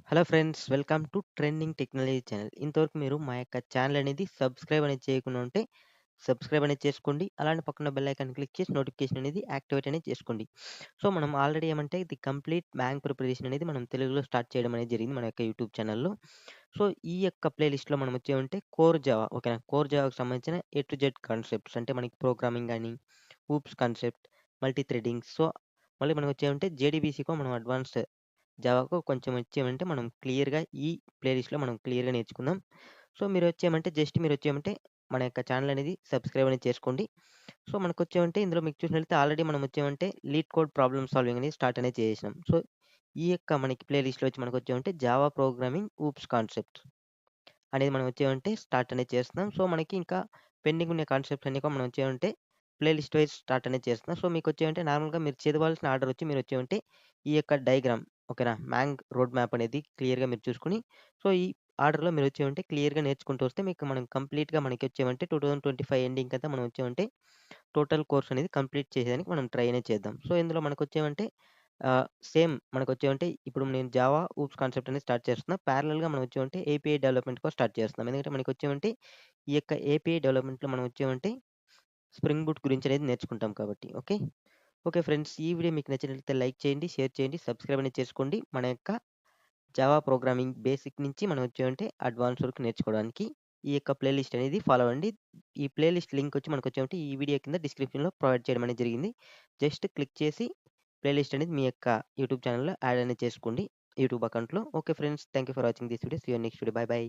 Hello friends, welcome to trending technology channel. ఇంతవరకు మీరు మా యొక్క ఛానల్ అనేది సబ్స్క్రైబ్ అనేది చేయకుండా ఉంటే, సబ్స్క్రైబ్ అనేది చేసుకోండి. అలానే పక్కన బెల్ ఐకాన్ క్లిక్ చేసి నోటిఫికేషన్ అనేది యాక్టివేట్ అనేది చేసుకోండి. సో, మనం ఆల్రెడీ ఏమంటే ఇది కంప్లీట్ బ్యాంక్ ప్రిపరేషన్ అనేది మనం తెలుగులో స్టార్ట్ చేయడం అనేది జరిగింది మన యొక్క యూట్యూబ్ ఛానల్‌లో. సో, ఈ యొక్క ప్లేలిస్ట్‌లో మనం వచ్చేమంటే కోర్ జావా ఓకేనా. కోర్ జావాకి సంబంధించిన ఏ టు జెడ్ కాన్సెప్ట్స్ అంటే మనకి ప్రోగ్రామింగ్ గాని, oops concept, multi threading. So, మళ్ళీ మనం వచ్చేమంటే జేడీబీసీకో మనం అడ్వాన్స్డ్ జావాకు కొంచెం వచ్చేమంటే మనం క్లియర్‌గా ఈ ప్లేలిస్ట్‌లో మనం క్లియర్‌గా నేర్చుకుందాం. సో, మీరొచ్చేమంటే మన యొక్క ఛానెల్ అనేది సబ్స్క్రైబ్ అనేది చేసుకోండి. సో, మనకొచ్చేమంటే ఇందులో మీకు చూసినట్లయితే ఆల్రెడీ మనం వచ్చేమంటే లీడ్ కోడ్ ప్రాబ్లమ్ సాల్వింగ్ అనేది స్టార్ట్ అనేది చేసేసినాం. సో, ఈ యొక్క మనకి ప్లేలిస్ట్‌లో వచ్చి మనకొచ్చేమంటే జావా ప్రోగ్రామింగ్ ఊప్స్ కాన్సెప్ట్ అనేది మనం వచ్చేమంటే స్టార్ట్ అనేది చేస్తున్నాం. సో, మనకి ఇంకా పెండింగ్ ఉన్న కాన్సెప్ట్స్ అన్నీ కూడా మనం వచ్చేమంటే ప్లేలిస్ట్ వైస్ స్టార్ట్ అనేది చేస్తున్నాం. సో, మీకొచ్చేమంటే నార్మల్‌గా మీరు చదవాల్సిన ఆర్డర్ వచ్చి మీరొచ్చేమంటే ఈ యొక్క డయాగ్రామ్ ఓకేనా. మ్యాంగ్ రోడ్ మ్యాప్ అనేది క్లియర్‌గా మీరు చూసుకొని, సో, ఈ ఆర్డర్‌లో మీరొచ్చేమంటే క్లియర్‌గా నేర్చుకుంటూ వస్తే మీకు మనం కంప్లీట్‌గా మనకొచ్చేమంటే 2025 ఎండింగ్ అంతా మనం వచ్చేమంటే టోటల్ కోర్స్ అనేది కంప్లీట్ చేసేదానికి మనం ట్రై అనేది చేద్దాం. సో, ఇందులో మనకొచ్చేమంటే సేమ్ మనకొచ్చేమంటే ఇప్పుడు నేను జావా ఊప్స్ కాన్సెప్ట్ అనేది స్టార్ట్ చేస్తున్నా. ప్యారలెల్‌గా మనం వచ్చేమంటే ఏపీఐ డెవలప్‌మెంట్ కూడా స్టార్ట్ చేస్తున్నాం. ఎందుకంటే మనకొచ్చేమంటే ఈ యొక్క ఏపీఐ డెవలప్‌మెంట్‌లో మనం వచ్చేమంటే స్ప్రింగ్ బూట్ గురించి అనేది నేర్చుకుంటాం కాబట్టి. ఓకే. ఓకే ఫ్రెండ్స్, ఈ వీడియో మీకు నచ్చినట్లయితే లైక్ చేయండి, షేర్ చేయండి, సబ్స్క్రైబ్ అనేది చేసుకోండి. మన యొక్క జావా ప్రోగ్రామింగ్ బేసిక్ నుంచి మనం వచ్చేమంటే అడ్వాన్స్ వరకు నేర్చుకోవడానికి ఈ యొక్క ప్లేలిస్ట్ అనేది ఫాలో అవ్వండి. ఈ ప్లేలిస్ట్ లింక్ వచ్చి మనకొచ్చేమంటే ఈ వీడియో కింద డిస్క్రిప్షన్‌లో ప్రొవైడ్ చేయడం అనేది జరిగింది. జస్ట్ క్లిక్ చేసి ప్లేలిస్ట్ అనేది మీ యొక్క యూట్యూబ్ ఛానెల్‌లో యాడ్ అనేది చేసుకోండి. యూట్యూబ్ అకౌంట్‌లో. Okay friends, thank you for watching this video. See you next video. Bye by.